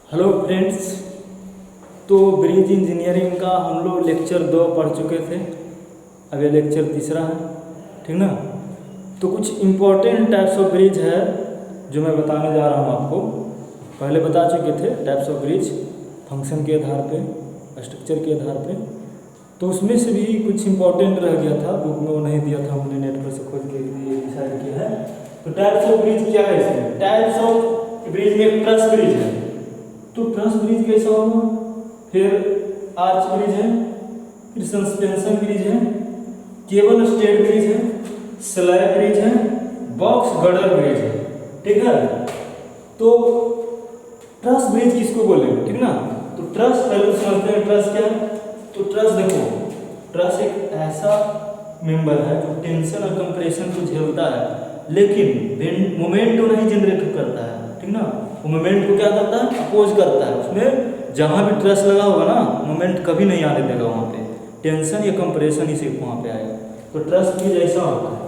Hello friends. तो bridge engineering का हम लोग लेक्चर 2 पढ़ चुके थे। अब ये लेक्चर तीसरा है, ठीक ना। तो कुछ इम्पोर्टेंट टाइप्स ऑफ ब्रिज है जो मैं बताने जा रहा हूँ आपको। पहले बता चुके थे टाइप्स ऑफ ब्रिज फंक्शन के आधार पे, स्ट्रक्चर के आधार पे। तो उसमें से भी कुछ इम्पोर्टेंट रह गया था, बुक में वो नहीं दिया था, हमने नेट पर से खोज के लिए डिसाइड किया है। तो टाइप्स ऑफ ब्रिज क्या है इसमें? टाइप्स ऑफ ब्रिज में ट्रस ब्रिज है। तो ट्रस ब्रिज कैसा होगा? फिर आर्च ब्रिज है, फिर सस्पेंशन ब्रिज है, केबल स्टेड ब्रिज है, स्लैब ब्रिज है, बॉक्स गर्डर ब्रिज है, ठीक है। तो ट्रस ब्रिज किसको बोलेंगे, ठीक ना। तो ट्रस पहले समझते हैं ट्रस क्या है। तो ट्रस देखो, ट्रस एक ऐसा मेंबर है जो टेंशन और कंप्रेशन को झेलता है, लेकिन मोमेंट को नहीं जनरेट करता है, ठीक ना। वो मोमेंट को क्या करता है? अपोज करता है। उसमें जहाँ भी ट्रस लगा होगा ना, मोमेंट कभी नहीं आने देगा वहाँ पे, टेंशन या कंप्रेशन ही सिर्फ वहाँ पे आएगा। तो ट्रस ब्रिज ऐसा होता है,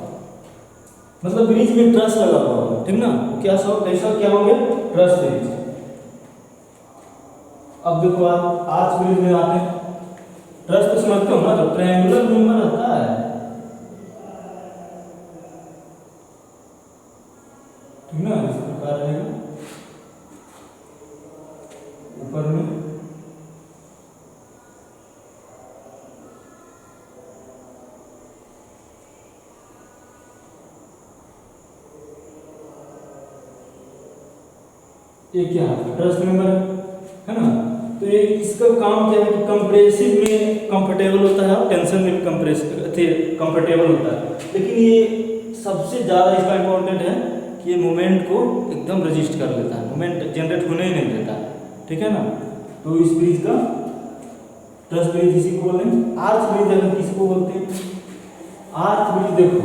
मतलब ब्रिज में ट्रस लगा हुआ होगा, ठीक ना। क्या सब कैसा क्या हो गया? Truss bridge. अब देखो आप आर्च ब्रिज में आते हैं। ट्रस तो समझते हो ना, जो ट्रायंगुलर मेंबर रहता है, ठीक ना, इस प्रकार रहेगा। ऊपर में ये क्या है? ट्रस मेंबर है ना। तो ये इसका काम क्या है कि कंप्रेसिव में कंफर्टेबल होता है और टेंशन में भी कंफर्टेबल होता है। लेकिन ये सबसे ज़्यादा इसका इम्पोर्टेंट है कि ये मोमेंट को एकदम रजिस्ट कर लेता है, मोमेंट जनरेट होने ही नहीं देता है, ठीक है ना। तो इस ब्रिज का ट्रस ब्रिज इसी को बोलते हैं। आर्च ब्रिज अगर किसको बोलते हैं? आर्च ब्रिज देखो,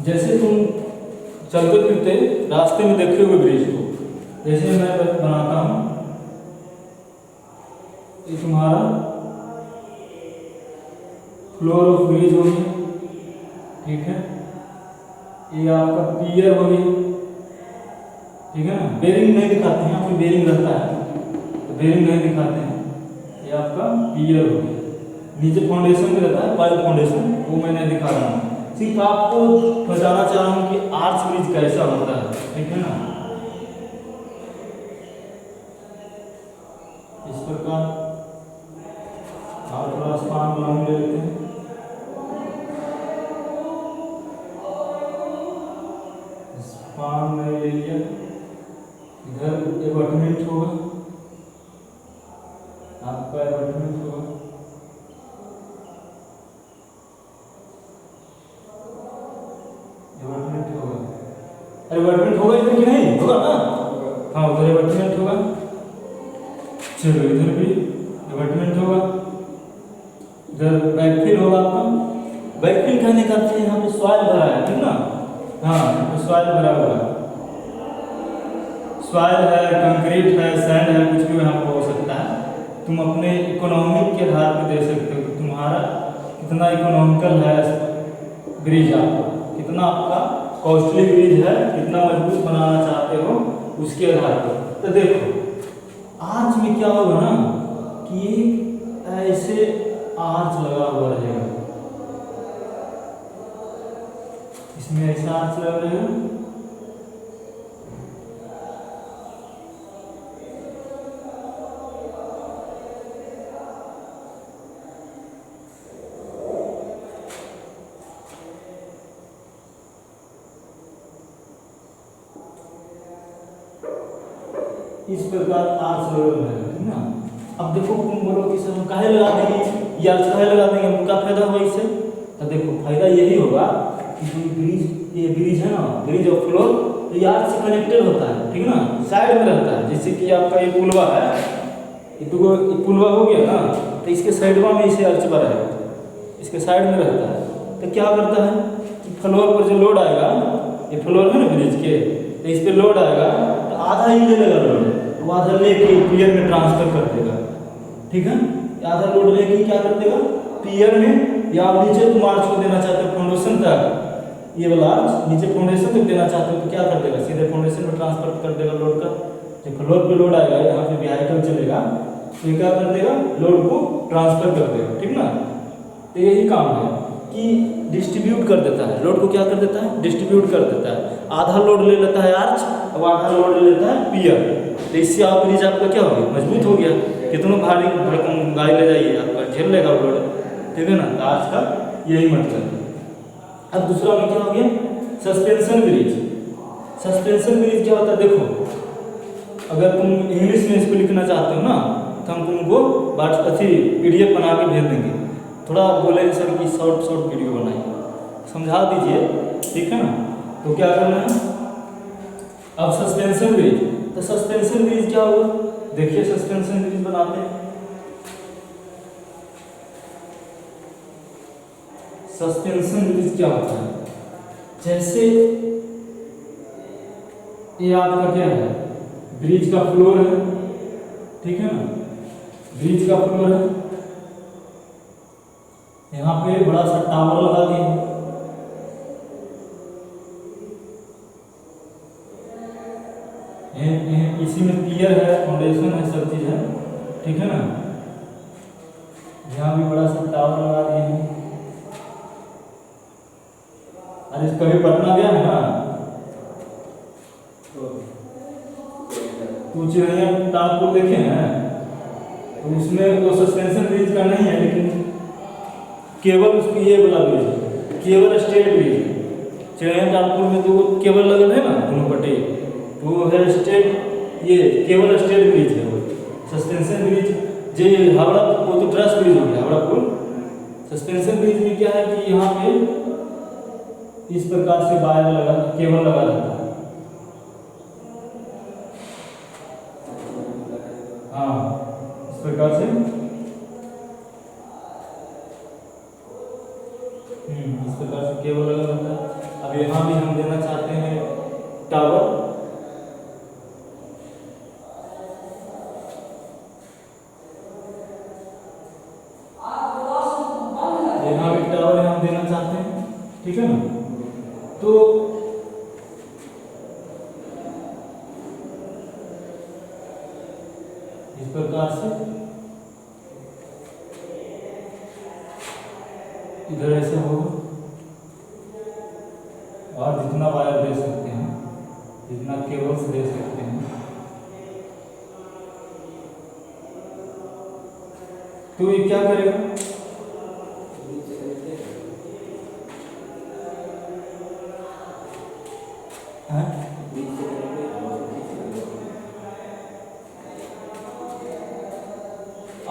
जैसे तुम चलते फिरते रास्ते में देखे हुए ब्रिज को, जैसे मैं बनाता हूँ, ये तुम्हारा फ्लोर ऑफ ब्रिज हो गया, ठीक है। ये आपका पियर हो गया, ठीक है ना। बेरिंग नहीं दिखाते हैं, आपको बेरिंग रहता है तो बेरिंग नहीं दिखाते हैं। ये आपका पियर हो गया, नीचे फाउंडेशन में रहता है, पाइप फाउंडेशन, वो मैं नहीं दिखा रहा हूँ। सिर्फ आपको बताना चाह रहा हूँ कि आर्च ब्रिज कैसा होता है, ठीक है ना। इस प्रकार आप थोड़ा स्पान लॉन्ग ले लेते हैं। स्पान में ले लिया, इधर एबटमेंट होगा, आपका एबटमेंट होगा, एबटमेंट होगा, एबटमेंट होगा इधर कि नहीं होगा ना। हाँ, उधर एबटमेंट होगा। चलो इधर भी एबटमेंट होगा, इधर बैकफिल होगा आपका। बैकफिल कहने का अर्थ है यहाँ पे सॉइल भरा है, ठीक ना। हाँ, यहाँ पे सॉइल भरा हुआ है, सॉइल है, कंक्रीट है, सैंड है, कुछ भी यहाँ पर हो सकता है। तुम अपने इकोनॉमिक के आधार पे दे सकते हो कि तुम्हारा कितना इकोनॉमिकल है ब्रिज, आपका कितना आपका कॉस्टली ब्रिज है, कितना मजबूत बनाना चाहते हो, उसके आधार पर। तो देखो आर्च में क्या होगा ना कि ऐसे आर्च लगा हुआ रहेगा, इसमें ऐसा आर्च लगा रहेगा, इस प्रकार आर्च लगा रहेगा, ठीक ना। अब देखो तुम बोलो कि सर हम काहे लगा देंगे, ये आर्च काहे लगा देंगे, हमको क्या फायदा होगा इससे? तो देखो फायदा यही होगा कि जो ब्रिज, ये ब्रिज है ना, ब्रिज और फ्लोर, तो ये आर्च से कनेक्टेड होता है, ठीक ना, साइड में रहता है। जैसे कि आपका ये पुलवा है, ये पुलवा हो गया ना, तो इसके साइडवा में इसे आर्च बना है, इसके साइड में रहता है। तो क्या करता है कि फ्लोर पर जो लोड आएगा, ये फ्लोर है ना ब्रिज के, तो इस पर लोड आएगा तो आधा ही ले लेगा लोड, तो आधा लेके पियर में ट्रांसफर कर देगा, ठीक है। आधा लोड लेके क्या कर देगा पियर में, या आप नीचे तुम आर्च को देना चाहते हो फाउंडेशन तक, ये वाला आर्च नीचे फाउंडेशन तक देना चाहते हो तो क्या कर देगा, सीधे फाउंडेशन में ट्रांसफर कर देगा लोड का, जब फ्लोर पे लोड आएगा, यहाँ पे व्हीकल चलेगा तो ये क्या कर देगा, लोड को ट्रांसफर कर देगा, ठीक ना। तो यही काम है कि डिस्ट्रीब्यूट कर देता है, लोड को क्या कर देता है, डिस्ट्रीब्यूट कर देता है। आधा लोड ले लेता है आर्च और आधा लोड ले लेता है पियर। तो इससे आप ब्रिज आपका क्या हो गया, मजबूत हो गया। कितना भारी भरकम गाड़ी ले जाइए आपका झेल लेगा लोड, ठीक है ना। तो आज का यही मतलब है। अब दूसरा में क्या हो गया, सस्पेंशन ब्रिज। सस्पेंशन ब्रिज क्या होता है, देखो अगर तुम इंग्लिश में इसको लिखना चाहते हो ना तो हम तुमको PDF बना के भेज देंगे। थोड़ा बोले सर कि शॉर्ट वीडियो बनाइए, समझा दीजिए, ठीक है ना। तो क्या करना है, अब सस्पेंशन ब्रिज। तो सस्पेंशन ब्रिज क्या होगा, देखिए सस्पेंशन ब्रिज बनाते हैं। सस्पेंशन ब्रिज क्या होता है, जैसे ये आपका क्या है, ब्रिज का फ्लोर है, ठीक है ना। ब्रिज का फ्लोर है, यहाँ पे बड़ा सा टावर लगा दिए, इसी में पियर है, फाउंडेशन है, सब चीज है, ठीक है ना। यहाँ भी बड़ा सा टावर लगा दिए हैं। आज कभी पटना गया है ना, तो चिड़िया ताजपुर देखे हैं, तो उसमें वो सस्पेंशन ब्रिज का नहीं है, लेकिन केवल उसकी ये वाला ब्रिज है, केवल स्टेट ब्रिज। चिड़िया ताजपुर में तो केवल लगल है ना दोनों पट्टी, तो वो है स्टेट, ये केवल स्टेट ब्रिज है। वो सस्पेंशन ब्रिज जो हावड़ा, वो तो ट्रस ब्रिज हो गया हावड़ा पुल। सस्पेंशन ब्रिज में क्या है कि यहाँ पे इस प्रकार से वायर लगा, केबल लगा रहता है। हाँ, इस प्रकार से इस प्रकार से केबल लगा रहता है। अब यहाँ भी हम देना चाहते हैं टावर, यहाँ भी टावर हम देना चाहते हैं, ठीक है ना। तो इस प्रकार से इधर ऐसे होगा, और जितना वायर दे सकते हैं, जितना केबल्स दे सकते हैं, तो ये क्या करेगा,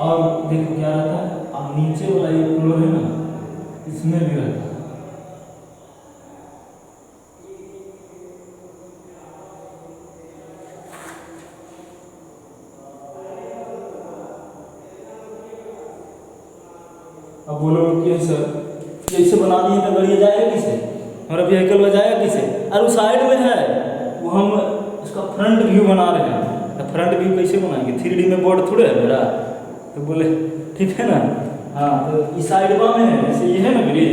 और देखो क्या रहता है, अब नीचे वाला ये फ्लोर है ना, इसमें भी रहता है। अब बोलो कि सर कैसे बना दिए तो गाड़ी जाएगा किसे, हमारा व्हीकल जाएगा किसे, और उस साइड में है वो हम उसका फ्रंट व्यू बना रहे हैं। तो फ्रंट व्यू कैसे बनाएंगे, 3D में बोर्ड थोड़े है मेरा, तो बोले ठीक है ना। हाँ, तो इस साइडवा में है, जैसे ये है ना ब्रिज,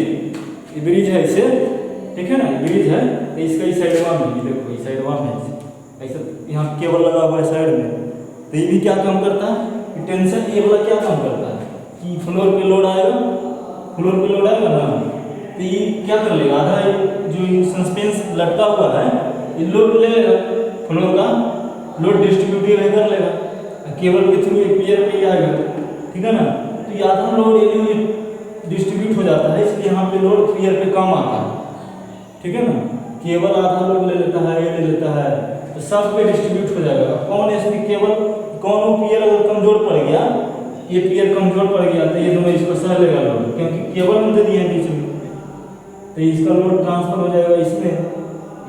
ये ब्रिज है इसे, ठीक है ना, ये ब्रिज है, तो इसका इस साइडवा में, देखो इस साइडवा में ऐसा यहाँ केबल लगा हुआ है साइड में। तो ये भी क्या काम करता है, टेंशन ये वाला क्या काम करता है कि फ्लोर पे लोड आएगा, फ्लोर पे लोड आएगा ना, तो ये क्या कर लेगा, आधा जो सस्पेंस लटका हुआ है ये लोड ले लेगा, फ्लोर का लोड डिस्ट्रीब्यूटिव कर लेगा, केबल के थ्रू ये पियर पे आएगा, ठीक है ना। तो ये आधा लोड ये डिस्ट्रीब्यूट हो जाता है, इसलिए यहाँ पे लोड पियर पे कम आता है, ठीक है ना। केबल आधा लोड ले लेता है, ये ले लेता है, तो सब पे डिस्ट्रीब्यूट हो जाएगा। कौन इसकी केबल, कौन वो पियर अगर कमजोर पड़ गया, ये पियर कमजोर पड़ गया तो ये दोनों इसको सह लेगा लोड, क्योंकि केबल हम दे दिए हैं बीच में, तो इसका लोड ट्रांसफर हो जाएगा इसमें,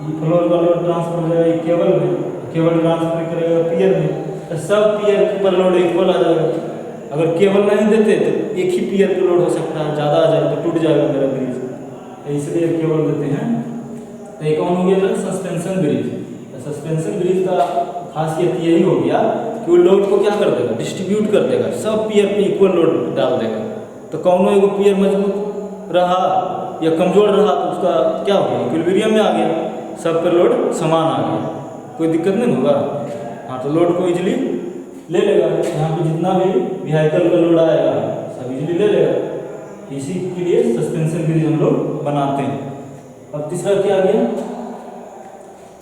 ये फ्लोर का लोड ट्रांसफर हो जाएगा ये केबल में, केबल ट्रांसफर करेगा पियर में, तो सब पियर के ऊपर लोड इक्वल आ जाएगा। अगर केबल नहीं देते तो एक ही पियर पे लोड हो सकता है, ज़्यादा आ जाए तो टूट जाएगा मेरा ब्रिज, तो इसलिए केबल देते हैं। तो ये कौन हो गया था, सस्पेंशन ब्रिज। तो सस्पेंशन ब्रिज का खासियत यही हो गया कि वो लोड को क्या कर देगा, डिस्ट्रीब्यूट कर देगा, सब पियर पे इक्वल लोड डाल देगा। तो कौनो एगो पियर मजबूत रहा या कमजोर रहा तो उसका क्या हो गया, इक्विलिब्रियम में आ गया, सब पर लोड समान आ गया, कोई दिक्कत नहीं होगा। हाँ तो लोड को इजीली ले लेगा, यहाँ पे जितना भी व्हीकल का लोड आएगा सब इजीली ले लेगा। इसी के लिए सस्पेंशन ब्रिज हम लोग बनाते हैं। अब तीसरा क्या आ गया,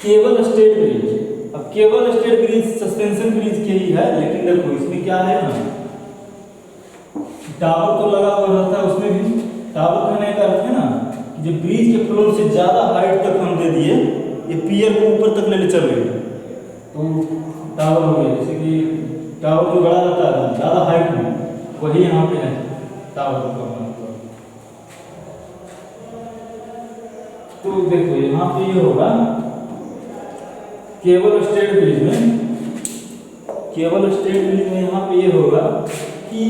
केबल स्टेड ब्रिज। अब cable stayed bridge suspension bridge के ही है, लेकिन देखो इसमें क्या है ना, टावर तो लगा हुआ रहता है उसमें भी। टावर कहने का अर्थ है ना कि जो ब्रिज के फ्लोर से ज़्यादा हाइट तक हम दे दिए, ये पियर को ऊपर तक ले चल रही है, तो टावर हो गया। जैसे कि टावर जो बड़ा रहता है ज़्यादा हाइट में, वही यहाँ पे है टावर का। तो देखो यहाँ पे ये होगा केबल स्टेड ब्रिज में, केबल स्टेड ब्रिज में यहाँ पे ये होगा कि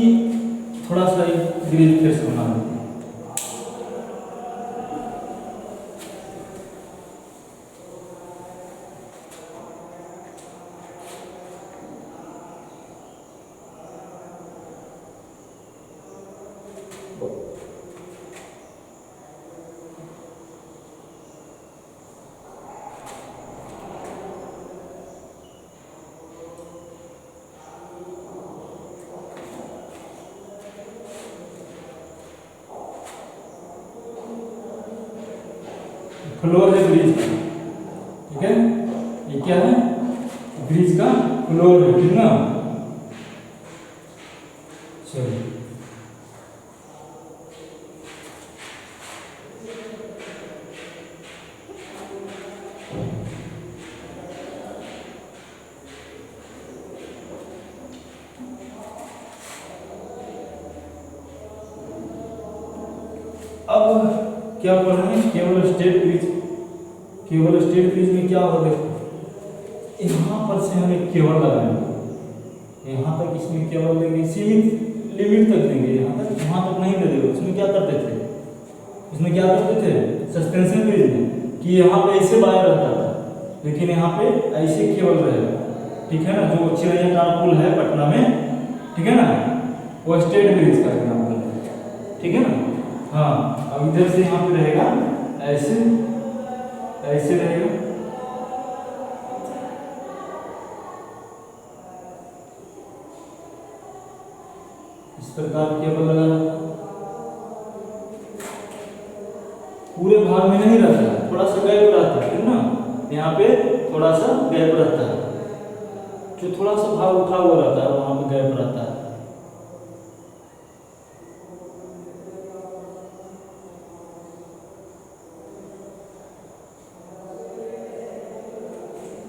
थोड़ा सा ब्रिज फिर से बना देते हैं। फ्लोर है ब्रिज का, ठीक है, ये क्या है, ब्रिज का फ्लोर है, ठीक ना। चलिए अब क्या पढ़ रहे हैं, cable stayed bridge. Cable stayed bridge में क्या होगा, देखो यहाँ पर से हम एक केबल लगाएंगे, यहाँ तक इसमें केबल देंगे, सीमित लिमिट तक देंगे, यहाँ तक, वहाँ तक नहीं दे देंगे। उसमें क्या करते थे, उसमें क्या करते थे सस्पेंशन ब्रिज में कि यहाँ पे ऐसे वायर रहता था, लेकिन यहाँ पे ऐसे केबल रहेगा, ठीक है ना। जो चिड़ैया टार पुल है पटना में, ठीक है ना, वो स्टेड ब्रिज का एग्जाम्पल है, ठीक है ना। हाँ अब इधर से यहाँ पे रहेगा ऐसे, ऐसे रहेगा, इस प्रकार केबल लगा, पूरे भाग में नहीं रहता है, थोड़ा सा गैप रहता है, ठीक ना। यहाँ पे थोड़ा सा गैप रहता है, जो थोड़ा सा भाग उठा हुआ रहता है वहां पे गैप रहता है।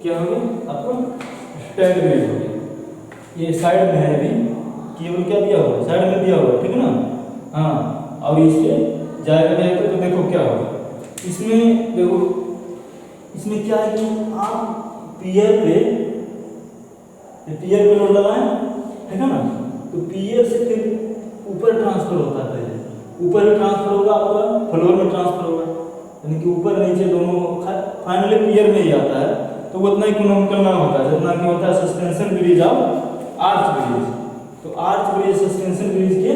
क्या हो गया आपको, स्टैंड ब्रिज हो गया। ये साइड में है, अभी केबल क्या दिया हुआ है, साइड में दिया हुआ है, ठीक है ना। हाँ और इससे जाएगा तो देखो क्या होगा इसमें, देखो इसमें क्या है कि आप पियर पे लोड लगाएं, ठीक है ना, तो पियर से फिर ऊपर ट्रांसफर होता है, पहले ऊपर भी ट्रांसफर होगा, आपका फ्लोर में ट्रांसफर होगा, यानी कि ऊपर नीचे दोनों फाइनली पियर में ही आता है। तो उतना इकोनॉमिकल ना होता है जितना कि होता है सस्पेंशन ब्रिज और आर्च ब्रिज। तो आर्च ब्रिज सस्पेंशन ब्रिज के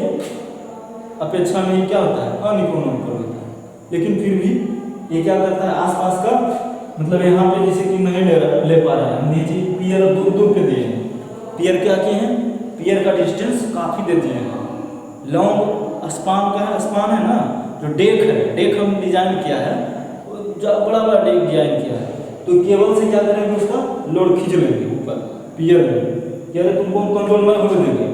अपेक्षा में क्या होता है, अनइकोनॉमिकल होता है, लेकिन फिर भी ये क्या करता है आसपास का, मतलब यहाँ पे जैसे कि नहीं ले पा रहा है, नीचे पियर दूर दूर पे दिए हैं, पियर क्या किए हैं, पियर का डिस्टेंस काफ़ी दे दिए हैं, लॉन्ग स्पान का है, स्पान है ना, जो डेक है, डेक हम डिजाइन किया है, बड़ा बड़ा डेक डिजाइन किया है। तो केबल से क्या करेंगे, उसका लोड खींच लेंगे ऊपर पियर में, क्या तुमको हम कंट्रोल में होने देंगे,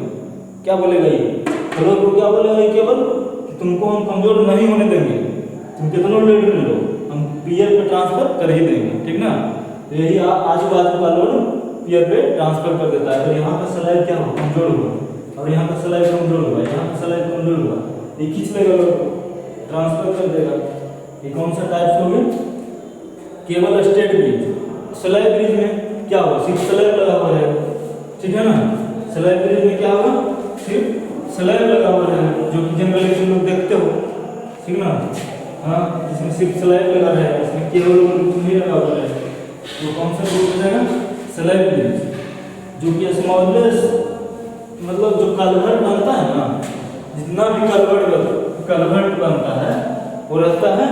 क्या बोलेगा ये फ्लोर को, क्या बोलेगा ये केबल कि तुमको हम कमजोर नहीं होने देंगे, तुम कितना लोड ले लो, हम पियर पे ट्रांसफर कर ही देंगे, ठीक ना। तो यही आजू बाजू का लोड पियर पे ट्रांसफर कर देता है। तो यहाँ पर स्लाइड क्या हो, कमजोर हुआ, और यहाँ पर स्लाइड कमजोर हुआ, यहाँ पर स्लाइड कमजोर हुआ, ये खींच लेगा लोड, ट्रांसफर कर देगा। ये कौन सा टाइप हो गया, cable stayed bridge. Slab bridge में क्या होगा, सिर्फ स्लैब लगा हुआ रहेगा, ठीक है ना। स्लैब ब्रिज में क्या होगा, सिर्फ स्लैब लगा हुआ रहेगा, जो कि जनरली तुम लोग देखते हो, ठीक ना। हाँ इसमें सिर्फ स्लैब लगा रहेगा, इसमें केबल नहीं लगा हुआ रहेगा। तो कौन सा ब्रिज हो जाएगा, स्लैब ब्रिज, जो कि स्मॉलेस्ट, मतलब जो कलवर्ट बनता है ना, जितना भी कलवर्ट बनता है वो रहता है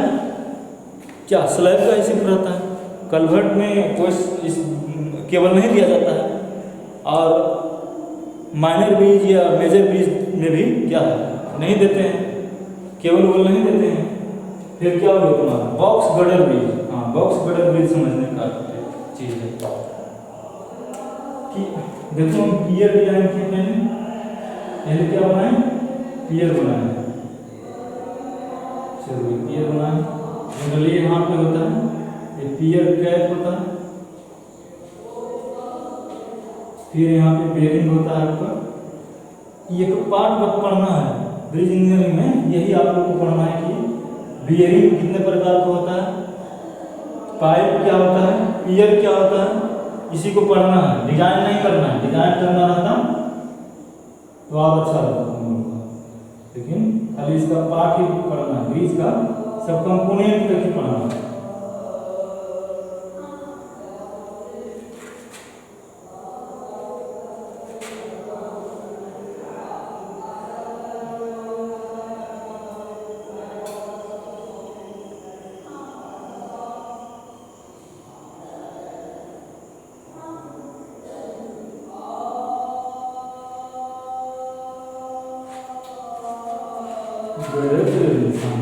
क्या, स्लैब का ऐसे रहता है। कलवर्ट में कोई केबल नहीं दिया जाता है, और माइनर ब्रिज या मेजर ब्रिज में भी क्या है नहीं देते हैं, केबल वोल नहीं देते हैं। फिर क्या होगा तुम्हारा बॉक्स गर्डर ब्रिज। हाँ, बॉक्स गर्डर ब्रिज समझने का चीज़ है कि देखो हम पियर डिजाइन किए पहले क्या बनाए, पियर बनाए। चलो पियर बनाए, जनरली यहाँ पे होता है ये पियर कैप होता है, फिर यहाँ पे बेयरिंग होता है आपका। ये तो पार्ट पढ़ना है ब्रिज इंजीनियरिंग में, यही आप लोग को पढ़ना है कि बियरिंग कितने प्रकार का होता है, पाइप क्या होता है, पियर क्या होता है, इसी को पढ़ना है। डिजाइन नहीं करना है, डिजाइन करना रहता तो आप अच्छा रहता तुम लोगों का, लेकिन खाली इसका पार्ट ही पढ़ना है, ब्रिज का सब कंपोनेंट तक ही पढ़ना है।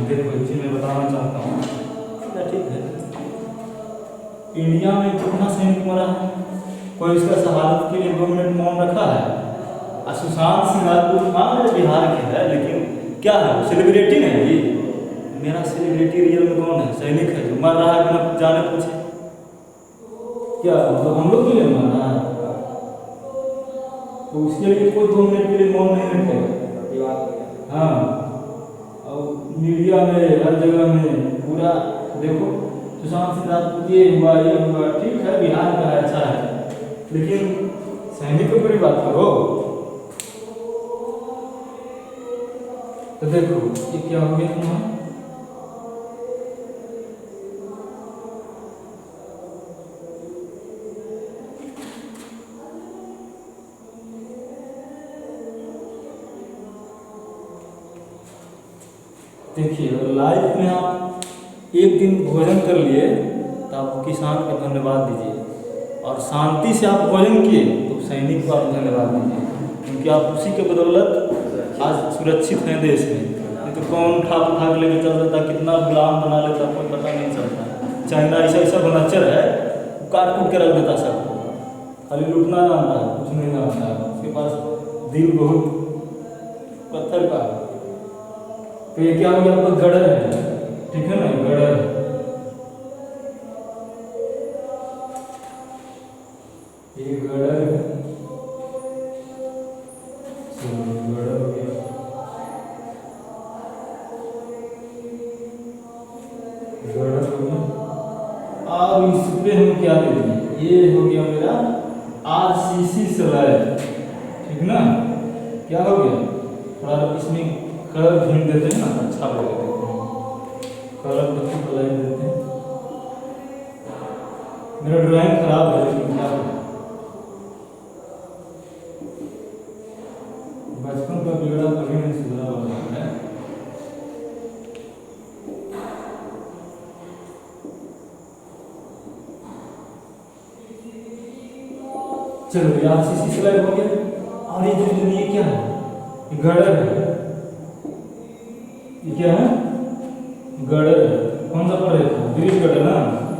देखो जी मैं बताना चाहता हूँ, ठीक है, इंडिया में कितना सैनिक मरा है, कोई इसका शहादत के लिए 2 मिनट मौन रखा है। सुशांत सिंह राजपूत मान लो बिहार के है, लेकिन क्या है सेलिब्रिटी नहीं जी। मेरा सेलिब्रिटी रियल में कौन है, सैनिक है जो मर रहा है बिना जाने पूछे। क्या मतलब हम लोग के लिए मर रहा है, तो उसके लिए कोई 2 मिनट के लिए मौन नहीं रखेगा। हाँ, मीडिया में हर जगह में पूरा देखो सुशांत सिंह राजपूत ये हुआ, ठीक है बिहार का है, अच्छा है, लेकिन सैनिकों पर ही बात करो। तो देखो ये क्या हो गया तुम्हारा, देखिए लाइफ में आप एक दिन भोजन कर लिए तो आप किसान को धन्यवाद दीजिए, और शांति से आप भोजन किए तो सैनिक को आप धन्यवाद दीजिए, क्योंकि आप उसी के बदौलत आज सुरक्षित हैं देश में। नहीं तो कौन उठा के लेके चल जाता, कितना गुलाम बना लेता, कोई पता नहीं चलता। चाइना ऐसा बनच्चर है, काट कूट के रख देता सबको, खाली लूटना जानता है, कुछ नहीं जानता है, उसके पास दिल बहुत पत्थर का। तो ये क्या हो गया आपका गड़र है, ठीक है ना, गड़र। ये गड़र है, गड़र हो गया, गड़र हो गया। और इस पे हम क्या दे देंगे, ये हो गया मेरा RCC स्लैब, ठीक ना। क्या हो गया, थोड़ा इसमें कलर भीम देते हैं ना, अच्छा लगेगा, कलर बच्चों को लाइन देते हैं। मेरा ड्राइंग खराब है, लेकिन क्या बचपन का बिगड़ा कभी नहीं सुधरा वाला है। चलो यार RCC स्लाइड हो गया। और ये जो ये क्या है, ये गड़र है, ये क्या है, गड़र है। कौन सा पढ़े थे, ब्रिज गड़र ना,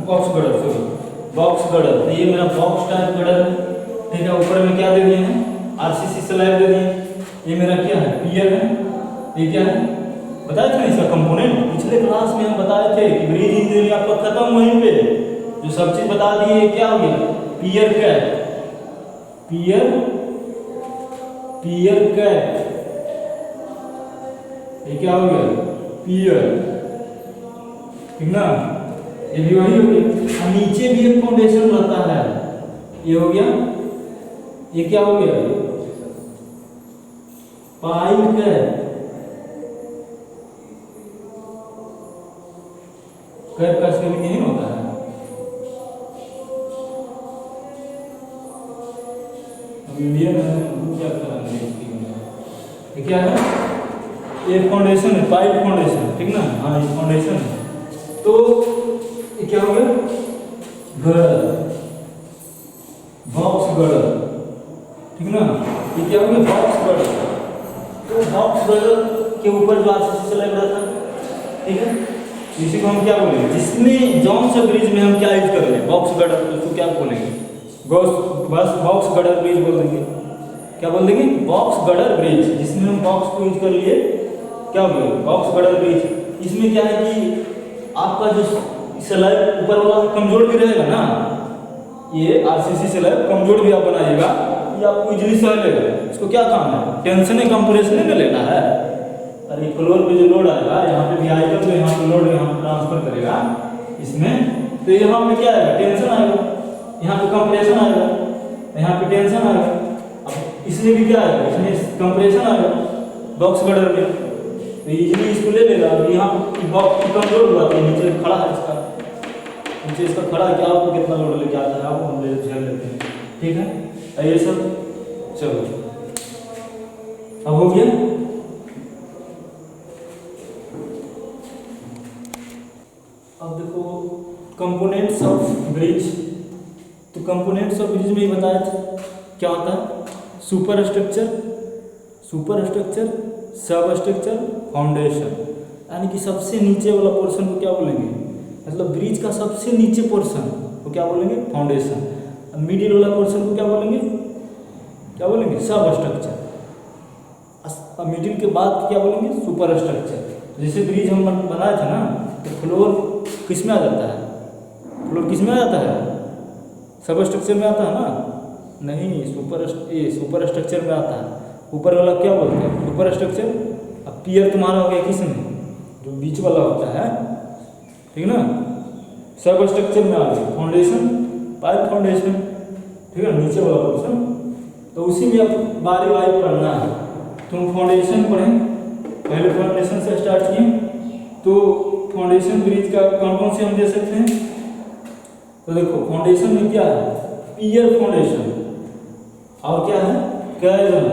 बॉक्स गड़र, सॉरी बॉक्स गड़र। तो ये मेरा बॉक्स टाइप गड़र है, ठीक है। ऊपर में क्या दे दिए हैं, RCC स्लैब दे दिए। ये मेरा क्या है, पियर है। ये क्या है, बताए थे ना इसका कंपोनेंट, पिछले क्लास में हम बताए थे कि ब्रिज इंजीनियरिंग आपका खत्म वहीं पे, जो सब चीज बता दिए। क्या हो गया, पियर कैप, पियर कैप, ये क्या हो गया, पियर, ठीक ना। ये भी वही हो गया। नीचे भी एक फाउंडेशन रहता है, ये हो गया। ये क्या हो गया, पाइप कैप, कैप का स्पेलिंग यही होता है। इंडियन है, क्या करेंगे इसकी, ये क्या है, ये फाउंडेशन है, पाइप फाउंडेशन, ठीक ना। हाँ ये फाउंडेशन है। तो ये क्या हो गया, गड़र, बॉक्स गड़र, ठीक ना। ये क्या हो गया, बॉक्स गर्डर। तो बॉक्स गर्डर के ऊपर जो आरसीसी स्लैब रहता है, ठीक है, इसी को हम क्या बोलेंगे, जिसमें जौन सा ब्रिज में हम क्या यूज करेंगे, बॉक्स गर्डर, उसको क्या बोलेंगे, बस बॉक्स गर्डर ब्रिज बोल देंगे। क्या बोल देंगे, बॉक्स गर्डर ब्रिज, जिसमें हम बॉक्स को यूज कर लिए, क्या बोलेंगे, बॉक्स गर्डर ब्रिज। इसमें क्या है कि आपका जो स्लैब ऊपर वाला कमजोर भी रहेगा ना, ये आरसीसी स्लैब कमजोर भी आप बनाइएगा, ये आपको इजीली सह लेगा। इसको क्या काम है, टेंशन कंप्रेशन में लेना है। अरे फ्लोर पे जो लोड आएगा, यहाँ पे भी आएगा, तो यहाँ पे लोड यहाँ ट्रांसफर करेगा इसमें, तो यहाँ पे क्या आएगा, टेंशन आएगा, यहाँ पे कंप्रेशन आएगा, यहाँ पे टेंशन आएगा। अब इसमें भी क्या आएगा, इसमें कंप्रेशन आएगा बॉक्स गर्डर में, तो इजीली इसको ले लेगा। अब यहाँ पे बॉक्स कमजोर हुआ तो नीचे खड़ा है, इसका नीचे इसका खड़ा है, क्या आपको कितना लोड लेके आता है, आपको हम ले झेल लेते हैं, ठीक है। ये सब चलो अब हो गया। अब देखो कंपोनेंट्स ऑफ ब्रिज, तो कंपोनेंट्स ऑफ ब्रिज में ही बताया था क्या होता है, सुपर स्ट्रक्चर, सब स्ट्रक्चर, फाउंडेशन, यानी कि सबसे नीचे वाला पोर्शन को क्या बोलेंगे, मतलब ब्रिज का सबसे नीचे पोर्शन को क्या बोलेंगे, फाउंडेशन। मिडिल वाला पोर्शन को क्या बोलेंगे, सब स्ट्रक्चर। मिडिल के बाद क्या बोलेंगे, सुपर स्ट्रक्चर। जैसे ब्रिज हम बनाए थे ना, तो फ्लोर किस में आ जाता है, फ्लोर किस में आ जाता है, सब स्ट्रक्चर में आता है ना, नहीं, सुपर स्ट्रक्चर में आता है। ऊपर वाला क्या बोलते हैं, सुपर स्ट्रक्चर। अब पियर तुम्हारा हो गया किस में, जो बीच वाला होता है, ठीक ना, सब स्ट्रक्चर में आ गया फाउंडेशन, पाइप फाउंडेशन, ठीक है, नीचे वाला पोर्शन। तो उसी में अब बारी बारी पढ़ना है। तुम फाउंडेशन पढ़ें, पहले फाउंडेशन से स्टार्ट किए, तो फाउंडेशन ब्रिज का कौन से हम दे सकते हैं, तो देखो फाउंडेशन में क्या है, पियर फाउंडेशन, और क्या है, कैजन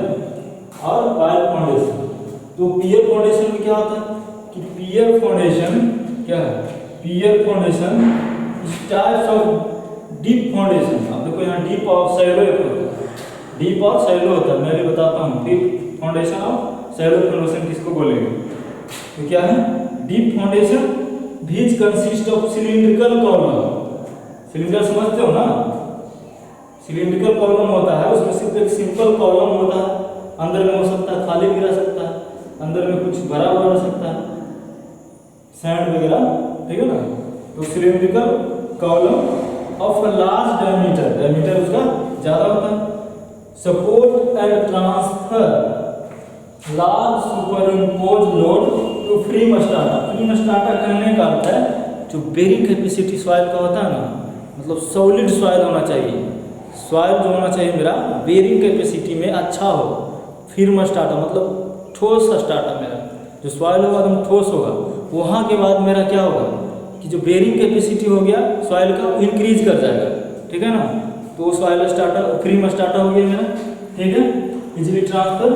और पाइप फाउंडेशन। तो पियर फाउंडेशन में क्या होता है कि पियर फाउंडेशन क्या है, पियर फाउंडेशन इस टाइप्स ऑफ डीप फाउंडेशन। अब देखो यहाँ डीप और शैलो होता है, डीप और शैलो होता है, मैं भी बताता हूँ डीप फाउंडेशन और शैलो फाउंडेशन किसको बोलेंगे। तो क्या है, deep foundation bridge consist of cylindrical column. Cylinder समझते हो ना, सिलिंड्रिकल कॉलम होता है, उसमें सिर्फ एक सिंपल कॉलम होता है, अंदर में हो सकता है खाली भी रह सकता है, अंदर में कुछ भरा हुआ रह सकता है, सैंड वगैरह, ठीक है ना। तो cylindrical column of large diameter उसका ज़्यादा होता है। Support and transfer large superimpose load to free strata. Free strata कहने का अर्थ है जो बेरिंग कैपेसिटी सॉइल का होता है ना, मतलब सॉलिड सॉइल होना चाहिए, सॉइल जो होना चाहिए मेरा बेरिंग कैपेसिटी में अच्छा हो। फिर स्टार्टा मतलब ठोस स्टार्टा, मेरा जो सॉइल होगा एकदम ठोस होगा। वहाँ के बाद मेरा क्या होगा कि जो बेरिंग कैपेसिटी हो गया सॉइल का इंक्रीज कर जाएगा, ठीक है ना। तो सॉइल स्टार्टा फ्री स्टार्टा हो गया मेरा, ठीक है, इजीली ट्रांसफर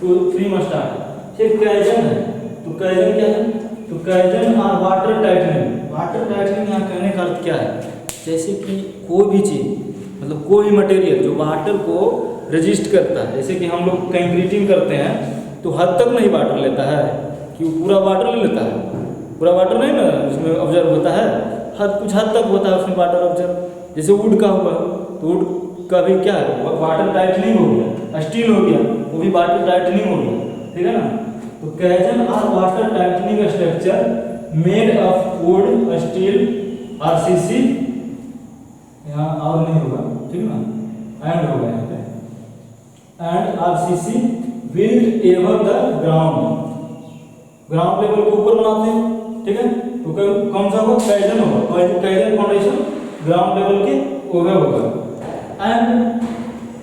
टू फ्री स्टार्टा। फिर कैजन है, तो कैजन क्या है, तो कैजन और वाटर टाइटनिंग। वाटर टाइटनिंग यहाँ कहने का अर्थ क्या है, जैसे कि कोई भी चीज़, मतलब कोई भी मटेरियल जो वाटर को रेजिस्ट करता है, जैसे कि हम लोग कंक्रीटिंग करते हैं तो हद तक नहीं वाटर लेता है कि वो पूरा वाटर ले लेता है, पूरा वाटर नहीं ना उसमें ऑब्जर्व होता है, कुछ हद तक होता है उसमें वाटर ऑब्जर्व। जैसे वुड का हुआ तो वुड का भी क्या है, वाटर टाइटनिंग हो गया, स्टील हो गया वो भी वाटर टाइटनिंग हो गया, ठीक है ना। तो कैजन और water tightening structure made of would, steel, RCC, यहाँ और नहीं होगा, ठीक है ना, एंड होगा यहाँ पे, and RCC build ever the ground, ground level के ऊपर बनाते हैं, ठीक है। तो कौन सा होगा, कैजन होगा, कैजन फाउंडेशन ग्राउंड लेवल के ऊपर होगा। एंड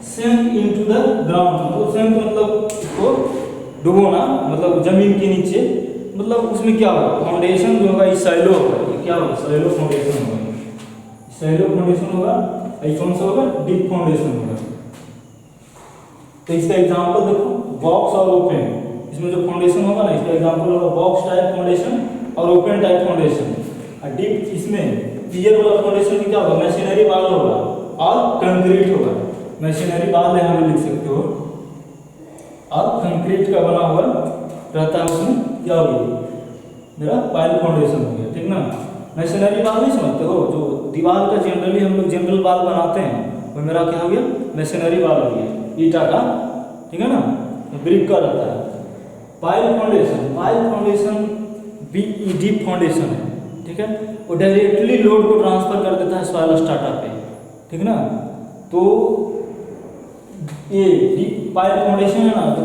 सेंक इनटू द ग्राउंड, तो सेंक मतलब इसको डुबोना, मतलब जमीन के नीचे, मतलब उसमें क्या होगा, फाउंडेशन जो होगा इस सैलो होगा, ये क्या होगा, सैलो फाउंडेशन होगा, सैलो फाउंडेशन होगा। ये कौन सा होगा, डीप फाउंडेशन होगा। तो इसका एग्जांपल देखो, बॉक्स और ओपन, इसमें जो फाउंडेशन होगा ना, इसका एग्जांपल होगा बॉक्स टाइप फाउंडेशन और ओपन टाइप फाउंडेशन। और डीप इसमें पियर वाला फाउंडेशन में क्या होगा, मशीनरी वाल होगा और कंक्रीट होगा, मशीनरी बाल यहाँ भी लिख सकते हो। अब कंक्रीट का बना हुआ रहता है, उसमें क्या हो गया, मेरा पाइल फाउंडेशन हो गया, ठीक ना। मशीनरी बाल नहीं समझते हो, जो दीवार का जनरली हम लोग जनरल बाल बनाते हैं, वो मेरा क्या हो गया, मशीनरी बाल हो गया ईटा का, ठीक है ना, ब्रिक का रहता है। पाइल फाउंडेशन डीप फाउंडेशन है, ठीक है, वो डायरेक्टली लोड को ट्रांसफर कर देता है सॉइल स्ट्राटा पे, ठीक ना। तो ये डीप पाइल फाउंडेशन है ना, तो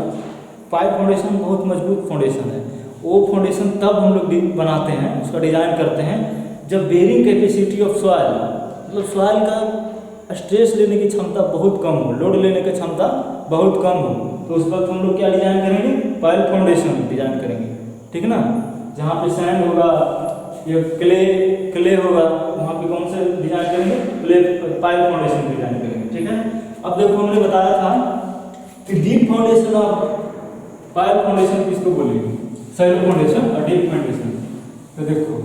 पाइल फाउंडेशन बहुत मजबूत फाउंडेशन है। वो फाउंडेशन तब हम लोग बनाते हैं, उसका डिजाइन करते हैं, जब बेरिंग कैपेसिटी ऑफ सॉइल, मतलब सॉइल का स्ट्रेस लेने की क्षमता बहुत कम हो, लोड लेने की क्षमता बहुत कम हो, तो उस वक्त हम लोग क्या डिजाइन करेंगे, पाइल फाउंडेशन डिजाइन करेंगे, ठीक है ना। जहाँ पे सैंड होगा या क्ले होगा, वहाँ पे कौन से डिजाइन करेंगे, पाइल फाउंडेशन डिजाइन करेंगे, ठीक है। अब देखो हमने बताया था कि डीप फाउंडेशन और पाइल फाउंडेशन किसको बोलेंगे, शैलो फाउंडेशन और डीप फाउंडेशन। तो देखो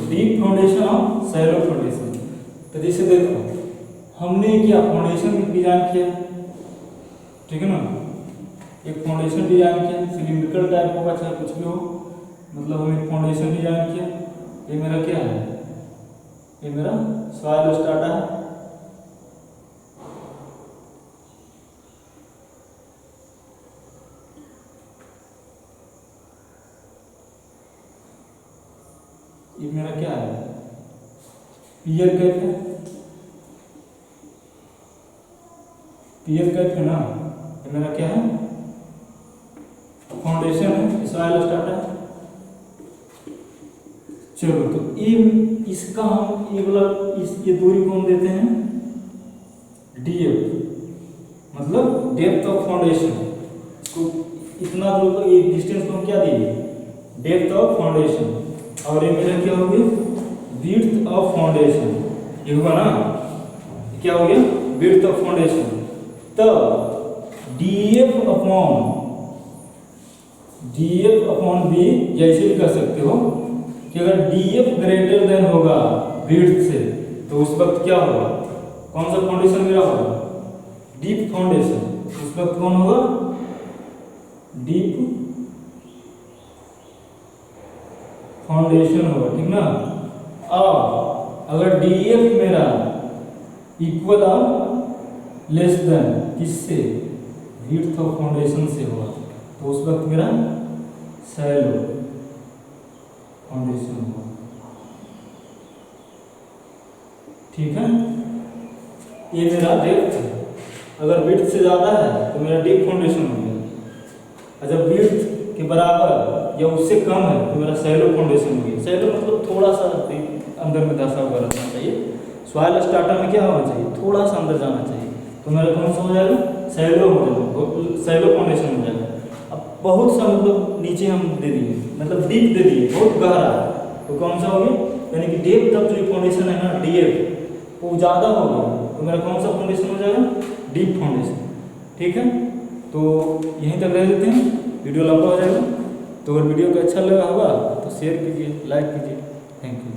डीप फाउंडेशन और शैलो फाउंडेशन। तो जैसे देखो हमने क्या फाउंडेशन डिजाइन किया, ठीक है ना, एक फाउंडेशन डिजाइन किया, सिलिंड्रिकल टाइप होगा चाहे कुछ भी हो, मतलब हम एक फाउंडेशन डिजाइन किया। ये मेरा क्या है, ये मेरा सॉइल स्ट्राटा है, ये मेरा क्या है, पियर कैप है, पियर कैप है ना, ये मेरा क्या है, फाउंडेशन है, सॉइल स्ट्राटा है। चलो तो इसका हम ये दूरी को हम देते हैं डीएफ, मतलब डेप्थ ऑफ फाउंडेशन। इसको इतना दूर, ये डिस्टेंस को हम क्या दिए, डेप्थ ऑफ फाउंडेशन। और ये मेरा क्या हो गया, विड्थ ऑफ फाउंडेशन, ये हुआ ना, क्या हो गया, विड्थ ऑफ फाउंडेशन। तब डीएफ अपॉन बी जैसे भी कर सकते हो कि अगर डीएफ ग्रेटर देन होगा विड्थ से, तो उस वक्त क्या होगा, कौन सा फाउंडेशन मेरा होगा, डीप फाउंडेशन। उस वक्त कौन होगा, डीप फाउंडेशन होगा, ठीक ना। अब अगर डीएफ मेरा इक्वल और लेस देन किससे, विड्थ ऑफ फाउंडेशन से होगा, तो उस वक्त मेरा शैलो फाउंडेशन होगा, ठीक है। ये मेरा डेप्थ है, अगर विड्थ से ज़्यादा है तो मेरा डीप फाउंडेशन हो गया, और जब विड्थ के बराबर या उससे कम है तो मेरा शैलो फाउंडेशन हो गया। शैलो मतलब थोड़ा सा अंदर में धंसा हुआ रहना चाहिए, सॉइल स्ट्राटा में क्या होना चाहिए, थोड़ा सा अंदर जाना चाहिए, तो मेरा कौन सा हो जाएगा, शैलो हो जाएगा, शैलो फाउंडेशन हो जाएगा। अब बहुत सा मतलब नीचे हम दे दिए, मतलब डीप दे दिए, बहुत गहरा है, तो कौन सा हो गया, यानी कि डेप्थ ऑफ जो फाउंडेशन है ना डीएफ, वो ज़्यादा हो गया, तो मेरा कौन सा फाउंडेशन हो जाएगा, डीप फाउंडेशन, ठीक है। तो यहीं तक रह देते हैं, वीडियो लंबा हो जाएगा। तो अगर वीडियो को अच्छा लगा होगा तो शेयर कीजिए, लाइक कीजिए, थैंक यू।